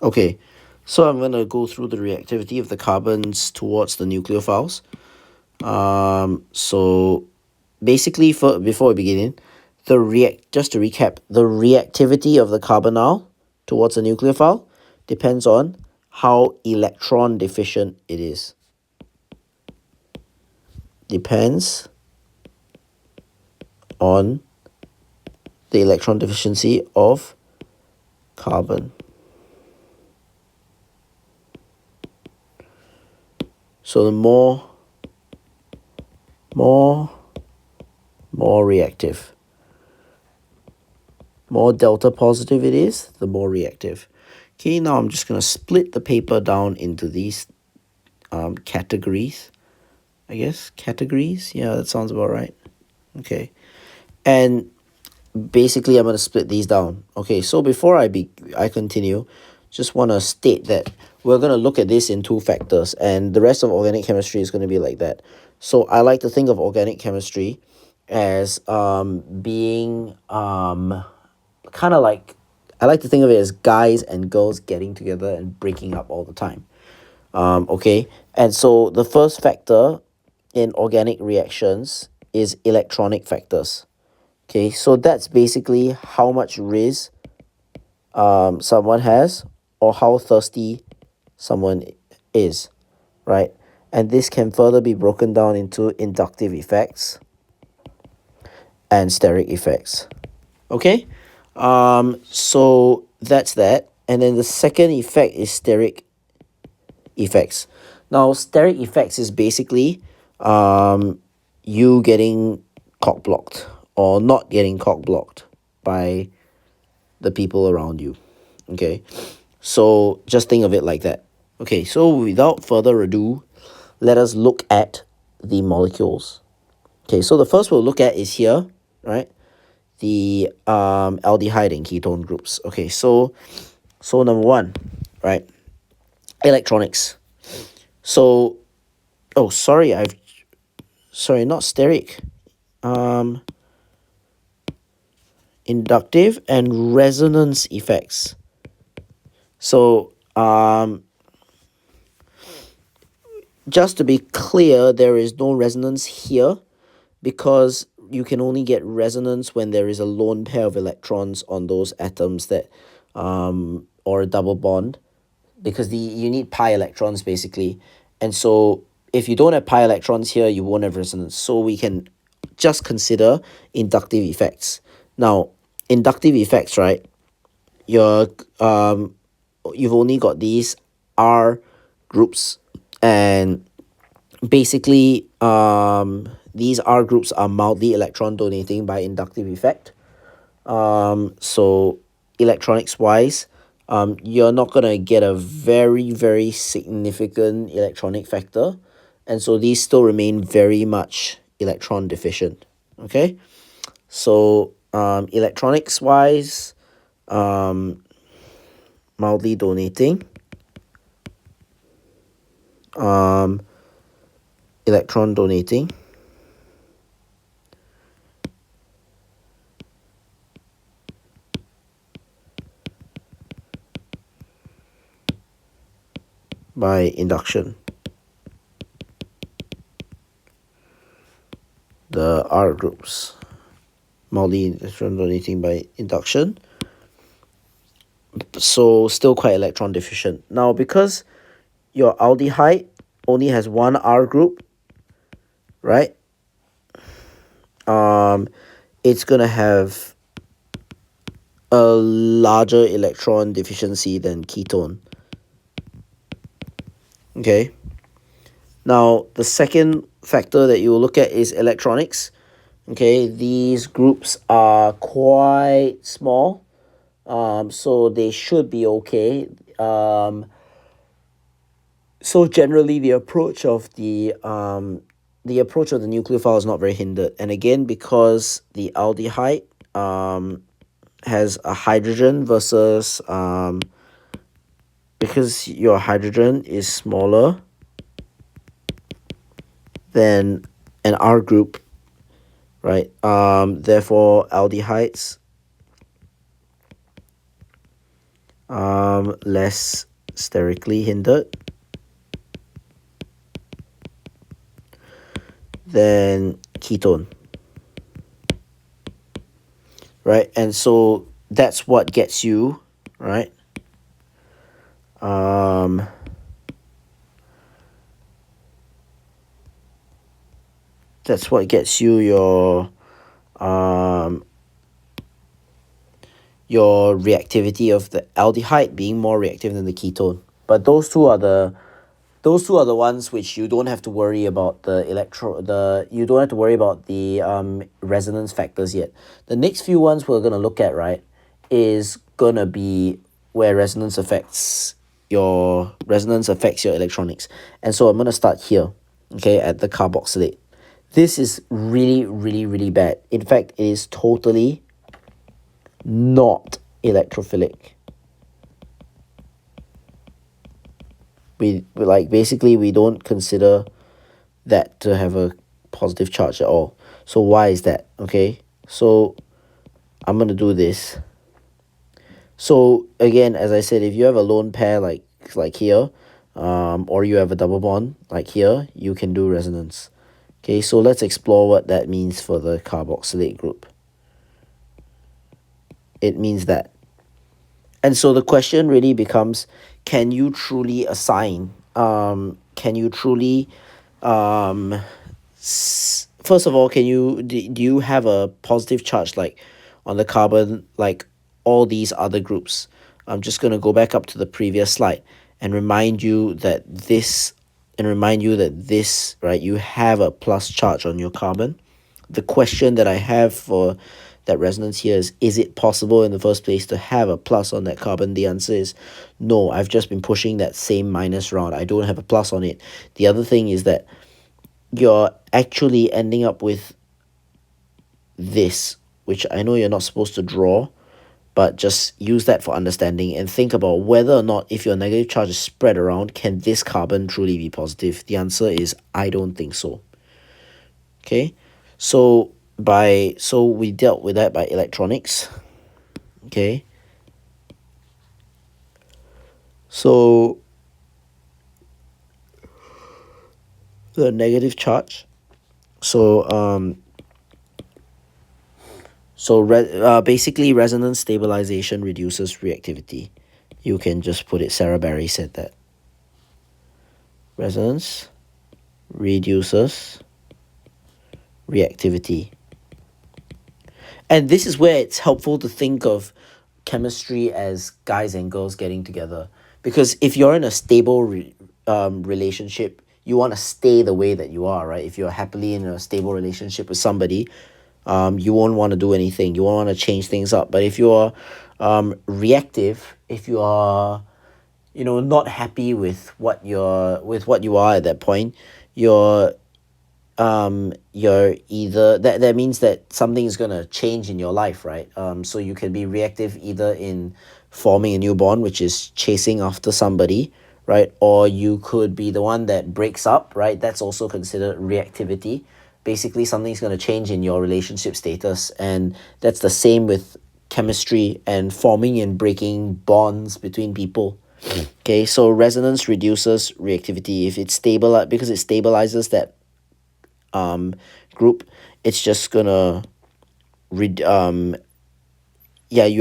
Okay, so I'm going to go through the reactivity of the carbons towards the nucleophiles. So basically, before we begin, just to recap, the reactivity of the carbonyl towards the nucleophile depends on how electron deficient it is. Depends on the electron deficiency of carbon. So the more reactive, more delta positive it is, the more reactive. Okay, now I'm just going to split the paper down into these categories. I guess categories. Yeah, that sounds about right. Okay, and basically I'm going to split these down. Okay, so before I continue, just want to state that we're going to look at this in two factors, and the rest of organic chemistry is going to be like that. So I like to think of organic chemistry as being kind of like, I like to think of it as guys and girls getting together and breaking up all the time. Okay, and so the first factor in organic reactions is electronic factors. Okay, so that's basically how much Riz someone has, or how thirsty someone is, right? And this can further be broken down into inductive effects and steric effects. Okay, so that's that. And then the second effect is steric effects. Now, steric effects is basically you getting cock blocked or not getting cock blocked by the people around you. Okay, so just think of it like that. Okay, so without further ado, let us look at the molecules. Okay, so the first we'll look at is here, right? The aldehyde and ketone groups. Okay, so number one, right? Electronics. So, oh, sorry, not steric. Inductive and resonance effects. So, just to be clear, there is no resonance here because you can only get resonance when there is a lone pair of electrons on those atoms that, or a double bond, because you need pi electrons basically. And so if you don't have pi electrons here, you won't have resonance. So we can just consider inductive effects. Now, inductive effects, right? You've only got these R groups, and basically these R groups are mildly electron donating by inductive effect. So electronics wise, you're not gonna get a very significant electronic factor, and so these still remain very much electron deficient. Okay, so electronics wise, mildly donating, electron donating, by induction. The R groups, mildly electron donating by induction, so still quite electron deficient. Now, because your aldehyde only has one R group, right? It's gonna have a larger electron deficiency than ketone. Okay. Now, the second factor that you will look at is electronics. Okay, these groups are quite small, so they should be okay. So generally, the approach of the nucleophile is not very hindered, and again, because the aldehyde has a hydrogen versus because your hydrogen is smaller than an R group, right? Therefore, aldehydes less sterically hindered than ketone, right? And so that's what gets you, right? That's what gets you your reactivity of the aldehyde being more reactive than the ketone. But those two are the ones which you don't have to worry about you don't have to worry about the resonance factors yet. The next few ones we're gonna look at, right, is gonna be where resonance affects your electronics. And so I'm gonna start here, okay, at the carboxylate. This is really, really, really bad. In fact, it is totally not electrophilic. We like basically we don't consider that to have a positive charge at all. So why is that? Okay, so I'm gonna do this. So again, as I said, if you have a lone pair like here, or you have a double bond like here, you can do resonance. Okay, so let's explore what that means for the carboxylate group. It means that. And so the question really becomes, can you truly assign, can you truly, first of all, do you have a positive charge like on the carbon, like all these other groups? I'm just going to go back up to the previous slide and remind you that right, you have a plus charge on your carbon. The question that I have for that resonance here is it possible in the first place to have a plus on that carbon? The answer is no. I've just been pushing that same minus around. I don't have a plus on it. The other thing is that you're actually ending up with this, which I know you're not supposed to draw, but just use that for understanding and think about whether or not, if your negative charge is spread around, can this carbon truly be positive? The answer is I don't think so. Okay, so we dealt with that by electronics. Okay, so the negative charge, basically resonance stabilization reduces reactivity. You can just put it, Sarah Barry said that. Resonance reduces reactivity. And this is where it's helpful to think of chemistry as guys and girls getting together. Because if you're in a stable relationship, you want to stay the way that you are, right? If you're happily in a stable relationship with somebody, you won't want to do anything. You won't want to change things up. But if you're reactive, if you are, not happy with what you are at that point, you're either that means that something is gonna change in your life, right? So you can be reactive either in forming a new bond, which is chasing after somebody, right? Or you could be the one that breaks up, right? That's also considered reactivity. Basically, something's gonna change in your relationship status, and that's the same with chemistry and forming and breaking bonds between people. Okay, so resonance reduces reactivity if it's stable, because it stabilizes that group. It's just gonna you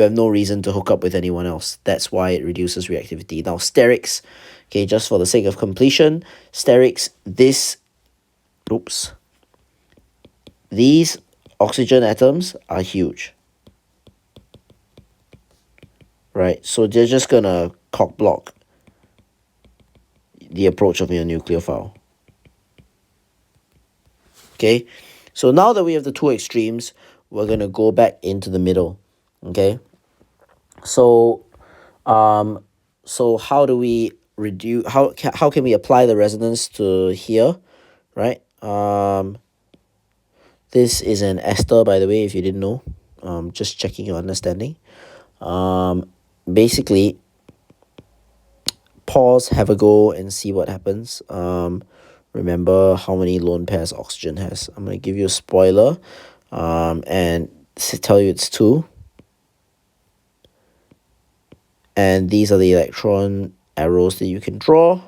have no reason to hook up with anyone else. That's why it reduces reactivity. Now sterics, okay, just for the sake of completion, sterics, these oxygen atoms are huge, right? So they're just gonna cock block the approach of your nucleophile. Okay, so now that we have the two extremes, we're gonna go back into the middle. Okay, so how do we reduce, how can we apply the resonance to here, right? This is an ester, by the way, if you didn't know. Just checking your understanding. Basically, pause, have a go, and see what happens. Remember how many lone pairs oxygen has. I'm going to give you a spoiler and tell you it's 2. And these are the electron arrows that you can draw.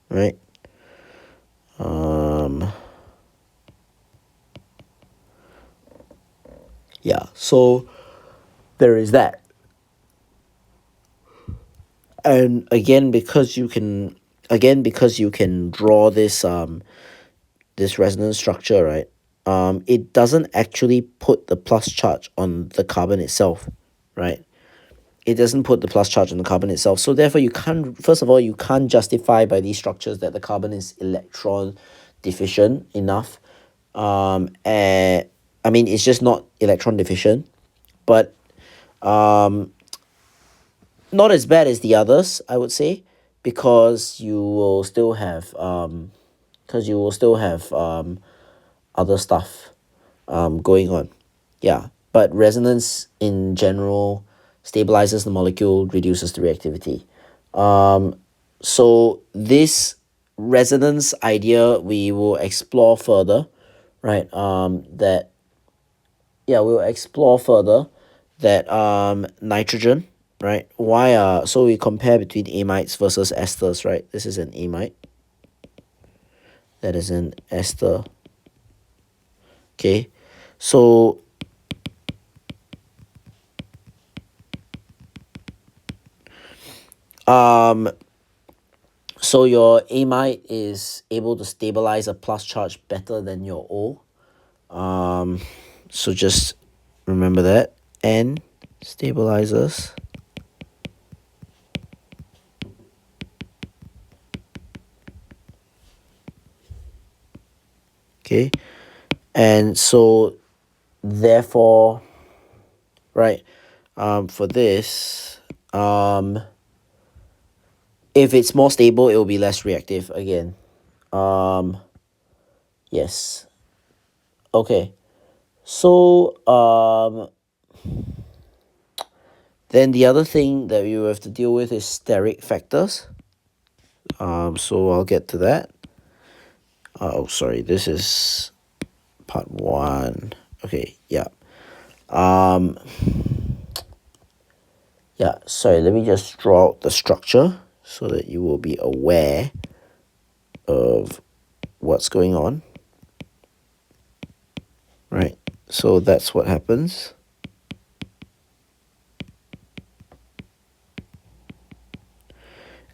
Right? Yeah, so there is that. And again, because you can draw this this resonance structure, right? It doesn't actually put the plus charge on the carbon itself, right? It doesn't put the plus charge on the carbon itself. So therefore, you can't, first of all, you can't justify by these structures that the carbon is electron deficient enough. And I mean, it's just not electron deficient, but not as bad as the others, I would say, because you will still have other stuff going on. Yeah, but resonance in general stabilizes the molecule, reduces the reactivity. So this resonance idea we will explore further, right? We'll explore further that nitrogen, right? So we compare between amides versus esters, right? This is an amide. That is an ester. Okay, so so your amide is able to stabilize a plus charge better than your O. So just remember that. N stabilizes. Okay, and so therefore, right, for this, if it's more stable, it will be less reactive again. Yes. Okay. So then the other thing that you have to deal with is steric factors. So I'll get to that. Oh, sorry, this is part 1. Okay, yeah. Yeah, sorry, let me just draw out the structure so that you will be aware of what's going on. Right, so that's what happens.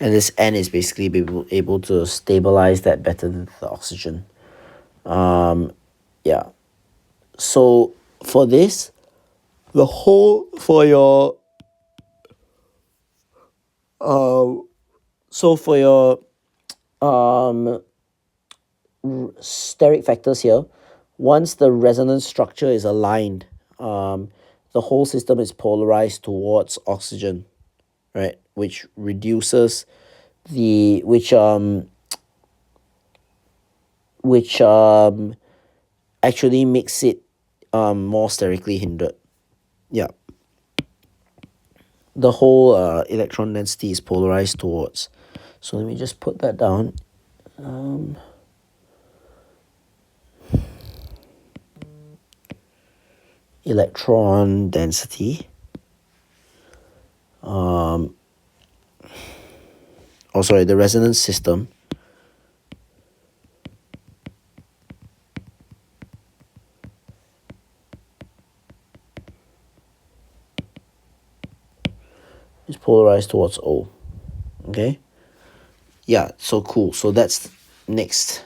And this N is basically able to stabilize that better than the oxygen. Yeah. So for this, the whole for your so for your steric factors here, once the resonance structure is aligned, the whole system is polarized towards oxygen, right? Which reduces the which actually makes it more sterically hindered. Yeah. The whole electron density is polarized towards. So let me just put that down. Electron density. The resonance system is polarized towards O. Okay. Yeah, so cool. So that's next.